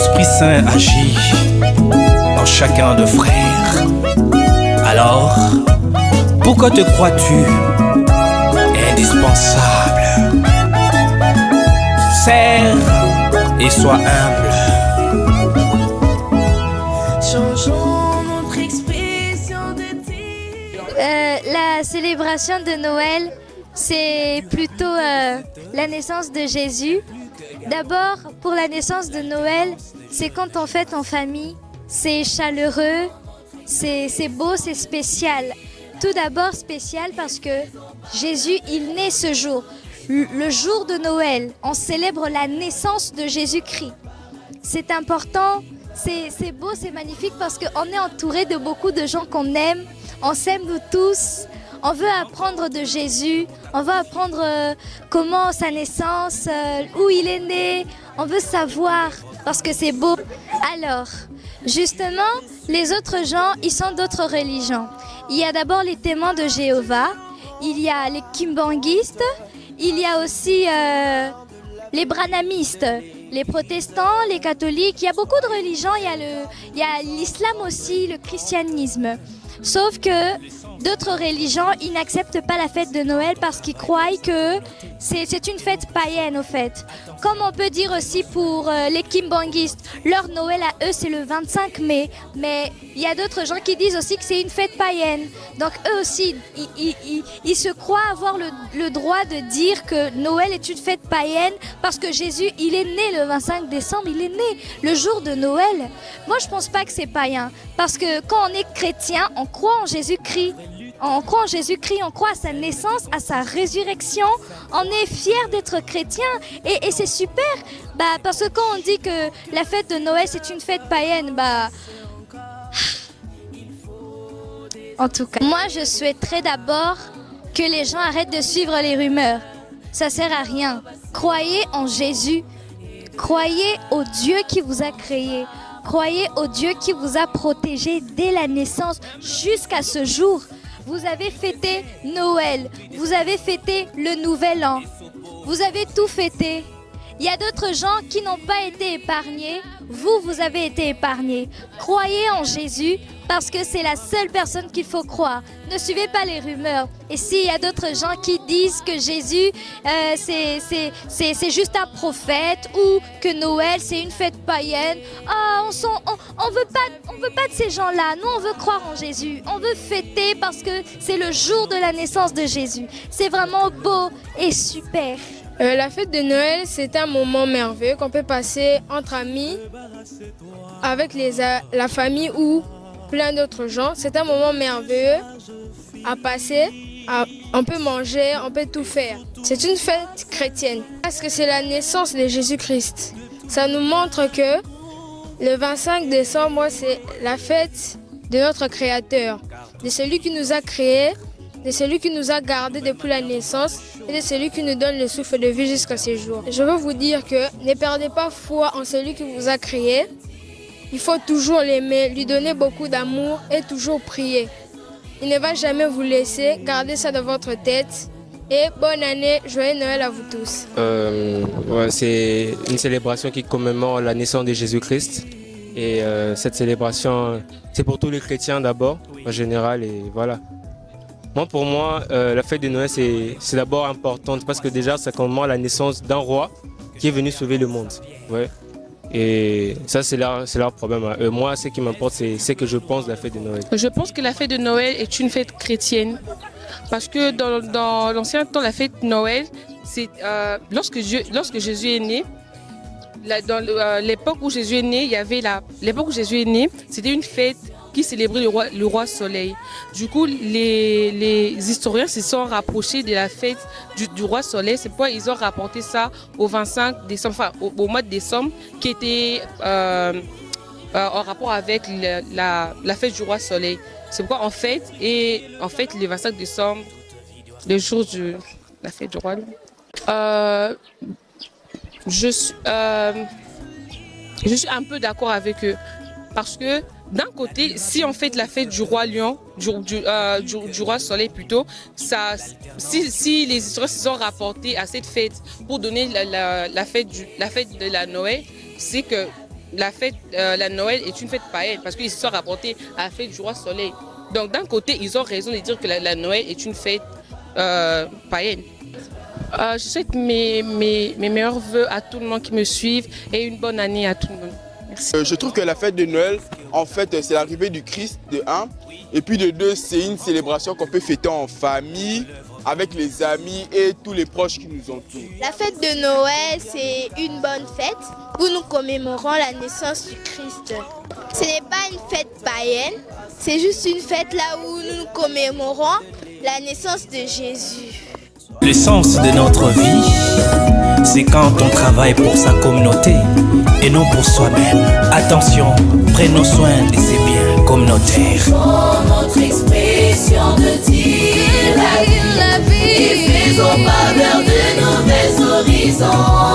l'Esprit Saint agit en chacun de frères. Alors, pourquoi te crois-tu indispensable? Serre et sois humble. Changeons notre expression de tir. La célébration de Noël, c'est plutôt la naissance de Jésus. D'abord, pour la naissance de Noël, c'est quand on fête en famille. C'est chaleureux, c'est beau, c'est spécial. Tout d'abord spécial parce que Jésus, il naît ce jour. Le jour de Noël, on célèbre la naissance de Jésus-Christ. C'est important, c'est beau, c'est magnifique parce qu'on est entouré de beaucoup de gens qu'on aime. On s'aime nous tous. On veut apprendre de Jésus. On veut apprendre comment sa naissance, où il est né. On veut savoir parce que c'est beau. Alors, justement, les autres gens, ils sont d'autres religions. Il y a d'abord les témoins de Jéhovah. Il y a les kimbanguistes. Il y a aussi les branhamistes, les protestants, les catholiques. Il y a beaucoup de religions. Il y a l'islam aussi, le christianisme. Sauf que d'autres religions, ils n'acceptent pas la fête de Noël parce qu'ils croient que c'est une fête païenne au fait. Comme on peut dire aussi pour les kimbanguistes, leur Noël à eux c'est le 25 mai. Mais il y a d'autres gens qui disent aussi que c'est une fête païenne. Donc eux aussi, ils se croient avoir le droit de dire que Noël est une fête païenne parce que Jésus, il est né le 25 décembre, il est né le jour de Noël. Moi je pense pas que c'est païen parce que quand on est chrétien, on croit en Jésus-Christ. On croit en Jésus-Christ, on croit à sa naissance, à sa résurrection. On est fiers d'être chrétiens et c'est super. Parce que quand on dit que la fête de Noël c'est une fête païenne, en tout cas, moi je souhaiterais d'abord que les gens arrêtent de suivre les rumeurs. Ça sert à rien. Croyez en Jésus. Croyez au Dieu qui vous a créé. Croyez au Dieu qui vous a protégé dès la naissance jusqu'à ce jour. Vous avez fêté Noël, vous avez fêté le Nouvel An, vous avez tout fêté. Il y a d'autres gens qui n'ont pas été épargnés. Vous avez été épargnés. Croyez en Jésus parce que c'est la seule personne qu'il faut croire. Ne suivez pas les rumeurs. Et s'il y a d'autres gens qui disent que Jésus, c'est juste un prophète ou que Noël, c'est une fête païenne, on veut pas de ces gens-là. Nous, on veut croire en Jésus. On veut fêter parce que c'est le jour de la naissance de Jésus. C'est vraiment beau et super. La fête de Noël, c'est un moment merveilleux qu'on peut passer entre amis, avec la famille ou plein d'autres gens. C'est un moment merveilleux à passer. On peut manger, on peut tout faire. C'est une fête chrétienne parce que c'est la naissance de Jésus-Christ. Ça nous montre que le 25 décembre, c'est la fête de notre Créateur, de celui qui nous a créés, de celui qui nous a gardés depuis la naissance et de celui qui nous donne le souffle de vie jusqu'à ce jour. Je veux vous dire que ne perdez pas foi en celui qui vous a créé. Il faut toujours l'aimer, lui donner beaucoup d'amour et toujours prier. Il ne va jamais vous laisser, gardez ça dans votre tête. Et bonne année, joyeux Noël à vous tous. C'est une célébration qui commémore la naissance de Jésus-Christ. Et cette célébration, c'est pour tous les chrétiens d'abord, en général, et voilà. Pour moi, la fête de Noël, c'est d'abord importante parce que déjà, ça commémore la naissance d'un roi qui est venu sauver le monde. Ouais. Et ça, c'est leur problème. Moi, ce qui m'importe, c'est ce que je pense de la fête de Noël. Je pense que la fête de Noël est une fête chrétienne. Parce que dans l'ancien temps, la fête de Noël, c'est lorsque Jésus est né, dans l'époque où Jésus est né, c'était une fête qui célébrait le roi Soleil. Du coup, les historiens se sont rapprochés de la fête du roi Soleil. C'est pourquoi ils ont rapporté ça au 25 décembre, enfin au mois de décembre, qui était en rapport avec la fête du roi Soleil. C'est pourquoi en fait, le 25 décembre, le jour de la fête du roi, je suis un peu d'accord avec eux. Parce que d'un côté, si on fête la fête du roi lion, du roi soleil plutôt, si les historiens se sont rapportés à cette fête pour donner la fête de la Noël, c'est que la Noël est une fête païenne parce qu'ils se sont rapportés à la fête du roi Soleil. Donc d'un côté, ils ont raison de dire que la Noël est une fête païenne. Je souhaite mes meilleurs vœux à tout le monde qui me suivent et une bonne année à tout le monde. Merci. Je trouve que la fête de Noël, en fait, c'est l'arrivée du Christ, de 1. Et puis de 2, c'est une célébration qu'on peut fêter en famille, avec les amis et tous les proches qui nous entourent. La fête de Noël, c'est une bonne fête où nous commémorons la naissance du Christ. Ce n'est pas une fête païenne, c'est juste une fête là où nous commémorons la naissance de Jésus. L'essence de notre vie, c'est quand on travaille pour sa communauté et non pour soi-même. Attention, prenons soin de ces biens communautaires. Notre expression de dire la vie et faisons faveur de nouvelles horizons.